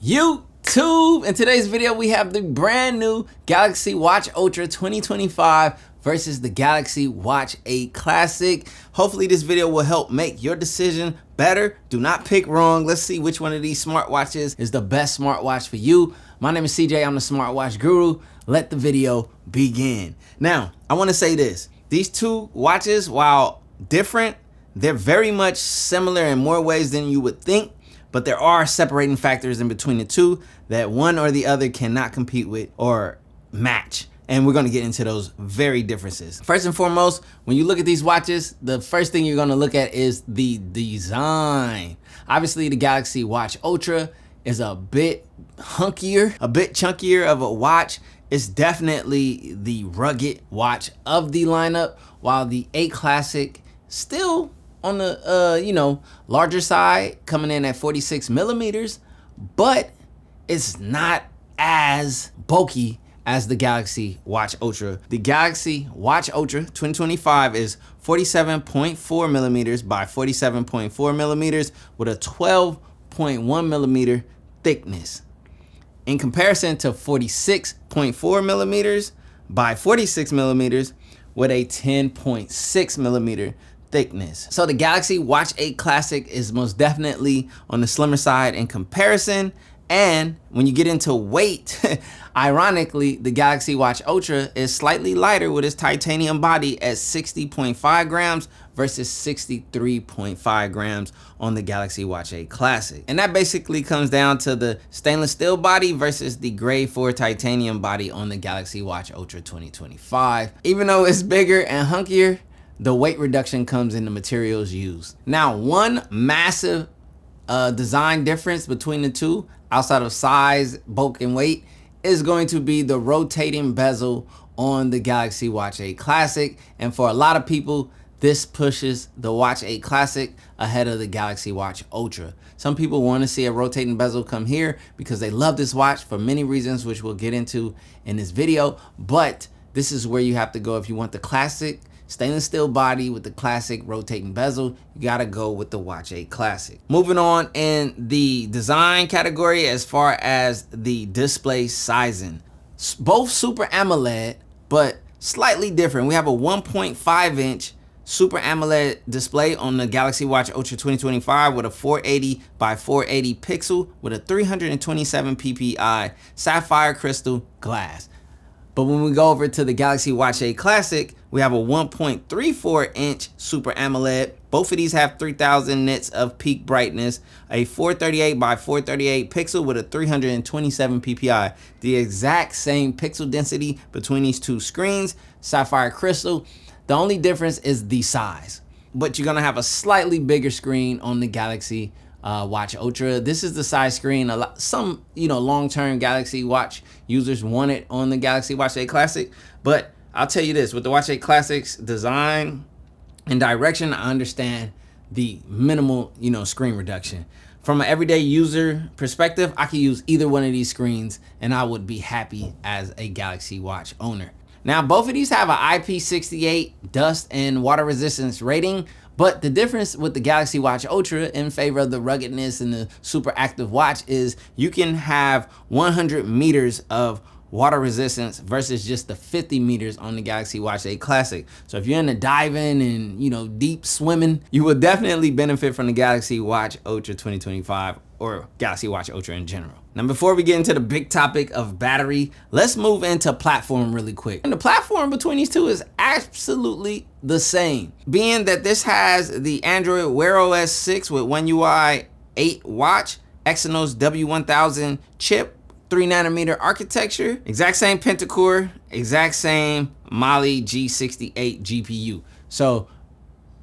YouTube? In today's video, we have the brand new Galaxy Watch Ultra 2025 versus the Galaxy Watch 8 Classic. Hopefully this video will help make your decision better. Do not pick wrong. Let's see which one of these smartwatches is the best smartwatch for you. My name is CJ, I'm the smartwatch guru. Let the video begin. Now, I want to say this. These two watches, while different, they're very much similar in more ways than you would think, but there are separating factors in between the two that one or the other cannot compete with or match. And we're gonna get into those very differences. First and foremost, when you look at these watches, the first thing you're gonna look at is the design. Obviously, the Galaxy Watch Ultra is a bit hunkier, a bit chunkier of a watch. It's definitely the rugged watch of the lineup, while the 8 Classic still on the larger side, coming in at 46 millimeters, but it's not as bulky as the Galaxy Watch Ultra. The Galaxy Watch Ultra 2025 is 47.4 millimeters by 47.4 millimeters with a 12.1 millimeter thickness. In comparison to 46.4 millimeters by 46 millimeters with a 10.6 millimeter thickness. So the Galaxy Watch 8 Classic is most definitely on the slimmer side in comparison. And when you get into weight, ironically, the Galaxy Watch Ultra is slightly lighter with its titanium body at 60.5 grams versus 63.5 grams on the Galaxy Watch 8 Classic. And that basically comes down to the stainless steel body versus the grade 4 titanium body on the Galaxy Watch Ultra 2025. Even though it's bigger and hunkier, the weight reduction comes in the materials used. Now, one massive design difference between the two, outside of size, bulk, and weight, is going to be the rotating bezel on the Galaxy Watch 8 Classic. And for a lot of people, this pushes the Watch 8 Classic ahead of the Galaxy Watch Ultra. Some people want to see a rotating bezel come here because they love this watch for many reasons, which we'll get into in this video. But this is where you have to go if you want the classic stainless steel body with the classic rotating bezel. You gotta go with the Watch 8 Classic. Moving on in the design category, as far as the display sizing, both Super AMOLED, but slightly different. We have a 1.5 inch Super AMOLED display on the Galaxy Watch Ultra 2025 with a 480 by 480 pixel with a 327 ppi sapphire crystal glass. But when we go over to the Galaxy Watch 8 Classic, we have a 1.34 inch Super AMOLED. Both of these have 3000 nits of peak brightness, a 438 by 438 pixel with a 327 ppi. The exact same pixel density between these two screens, sapphire crystal. The only difference is the size, but you're gonna have a slightly bigger screen on the Galaxy Watch Ultra. This is the size screen some long-term Galaxy Watch users want it on the Galaxy Watch 8 Classic. But I'll tell you this, with the Watch 8 Classic's design and direction, I understand the minimal screen reduction. From an everyday user perspective, I could use either one of these screens and I would be happy as a Galaxy Watch owner. Now, both of these have an IP68 dust and water resistance rating, but the difference with the Galaxy Watch Ultra in favor of the ruggedness and the super active watch is you can have 100 meters of water resistance versus just the 50 meters on the Galaxy Watch 8 Classic. So if you're into diving and deep swimming, you will definitely benefit from the Galaxy Watch Ultra 2025 or Galaxy Watch Ultra in general. Now, before we get into the big topic of battery, let's move into platform really quick. And the platform between these two is absolutely the same, being that this has the Android Wear OS 6 with One UI 8 watch, Exynos W1000 chip, 3 nanometer architecture, exact same pentacore, exact same Mali G68 GPU. So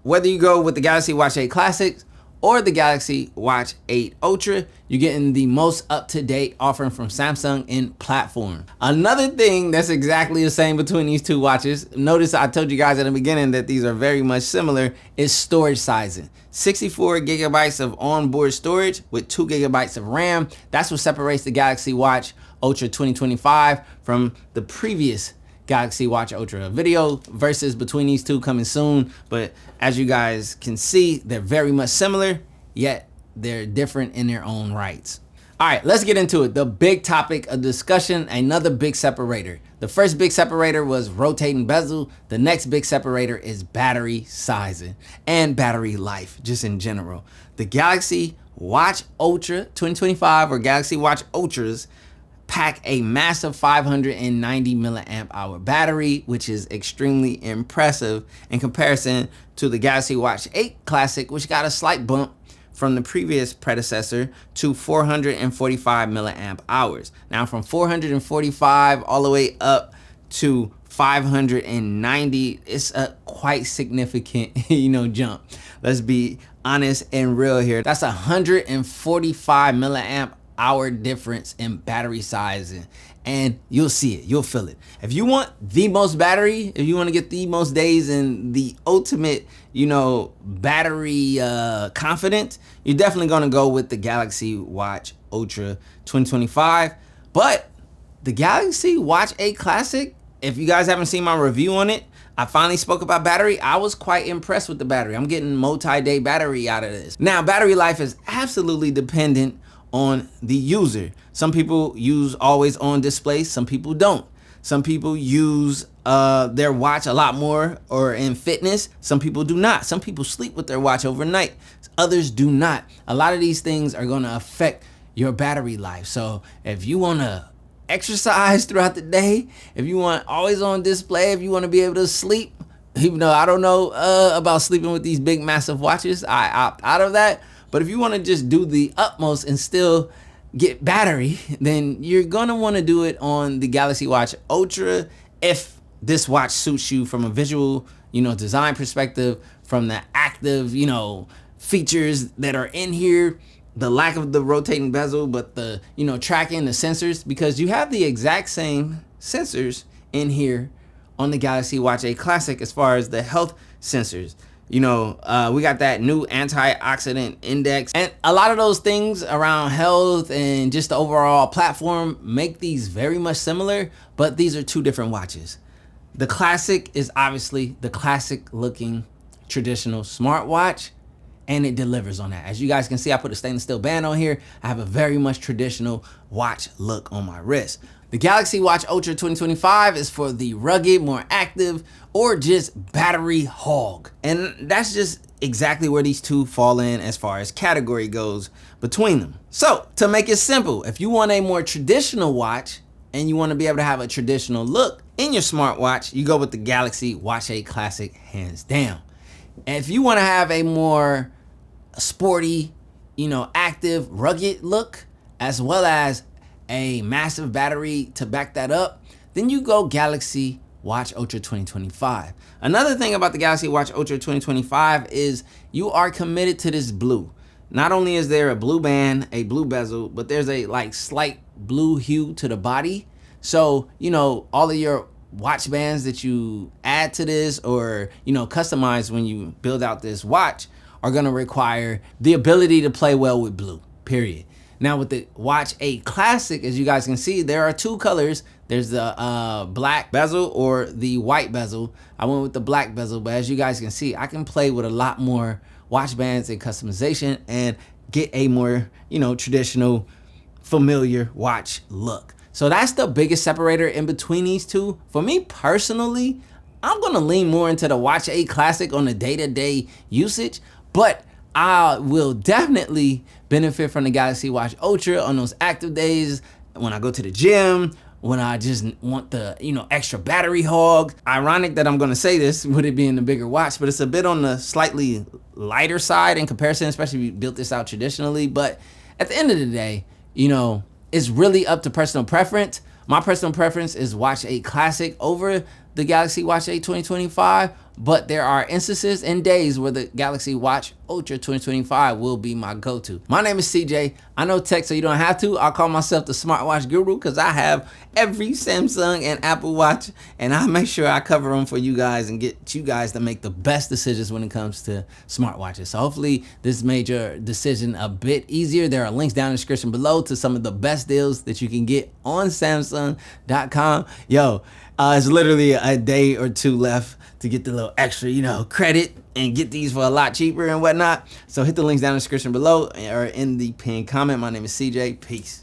whether you go with the Galaxy Watch 8 Classic or the Galaxy Watch 8 Ultra, you're getting the most up-to-date offering from Samsung in platform. Another thing that's exactly the same between these two watches, notice I told you guys at the beginning that these are very much similar, is storage sizing. 64 gigabytes of onboard storage with 2 gigabytes of RAM. That's what separates the Galaxy Watch Ultra 2025 from the previous Galaxy Watch Ultra. Video versus between these two coming soon, but as you guys can see, they're very much similar, yet they're different in their own rights. All right, let's get into it. The big topic of discussion, another big separator. The first big separator was rotating bezel. The next big separator is battery sizing and battery life, just in general. The Galaxy Watch Ultra 2025 or Galaxy Watch Ultras pack a massive 590 milliamp hour battery, which is extremely impressive in comparison to the Galaxy Watch 8 Classic, which got a slight bump from the previous predecessor to 445 milliamp hours. Now from 445 all the way up to 590, it's a quite significant, jump. Let's be honest and real here. That's 145 milliamp hour difference in battery sizing, and you'll see it, you'll feel it. If you want the most battery, if you want to get the most days and the ultimate, battery confidence, you're definitely going to go with the Galaxy Watch Ultra 2025. But the Galaxy Watch 8 Classic, if you guys haven't seen my review on it, I finally spoke about battery. I was quite impressed with the battery. I'm getting multi-day battery out of this. Now, battery life is absolutely dependent on the user. Some people use always on display, some people don't. Some people use their watch a lot more or in fitness. Some people do not. Some people sleep with their watch overnight. Others do not. A lot of these things are gonna affect your battery life. So if you wanna exercise throughout the day, if you want always on display, if you wanna be able to sleep, even though I don't know about sleeping with these big massive watches, I opt out of that. But if you want to just do the utmost and still get battery, then you're going to want to do it on the Galaxy Watch Ultra if this watch suits you from a visual, design perspective, from the active, features that are in here, the lack of the rotating bezel, but the, tracking, the sensors, because you have the exact same sensors in here on the Galaxy Watch 8 Classic as far as the health sensors. We got that new antioxidant index, and a lot of those things around health and just the overall platform make these very much similar, but these are two different watches. The Classic is obviously the classic looking traditional smartwatch, and it delivers on that. As you guys can see, I put a stainless steel band on here. I have a very much traditional watch look on my wrist. The Galaxy Watch Ultra 2025 is for the rugged, more active, or just battery hog. And that's just exactly where these two fall in as far as category goes between them. So to make it simple, if you want a more traditional watch and you want to be able to have a traditional look in your smartwatch, you go with the Galaxy Watch 8 Classic hands down. And if you want to have a more sporty, active, rugged look, as well as a massive battery to back that up, then you go Galaxy Watch Ultra 2025. Another thing about the Galaxy Watch Ultra 2025 is you are committed to this blue. Not only is there a blue band, a blue bezel, but there's a slight blue hue to the body. So, all of your watch bands that you add to this or, customize when you build out this watch are gonna require the ability to play well with blue, period. Now with the Watch 8 Classic, as you guys can see, there are two colors. There's the black bezel or the white bezel. I went with the black bezel, but as you guys can see, I can play with a lot more watch bands and customization and get a more, traditional, familiar watch look. So that's the biggest separator in between these two. For me personally, I'm gonna lean more into the Watch 8 Classic on the day-to-day usage, but I will definitely benefit from the Galaxy Watch Ultra on those active days when I go to the gym, when I just want the, extra battery hog. Ironic that I'm gonna say this with it being the bigger watch, but it's a bit on the slightly lighter side in comparison, especially if you built this out traditionally. But at the end of the day, it's really up to personal preference. My personal preference is Watch 8 Classic over the Galaxy Watch 8 2025, but there are instances and days where the Galaxy Watch Ultra 2025 will be my go-to. My name is CJ. I know tech, so you don't have to. I call myself the smartwatch guru because I have every Samsung and Apple Watch, and I make sure I cover them for you guys and get you guys to make the best decisions when it comes to smartwatches. So hopefully this made your decision a bit easier. There are links down in the description below to some of the best deals that you can get on Samsung.com. It's literally a day or two left to get the little extra, credit and get these for a lot cheaper and whatnot. So hit the links down in the description below or in the pinned comment. My name is CJ. Peace.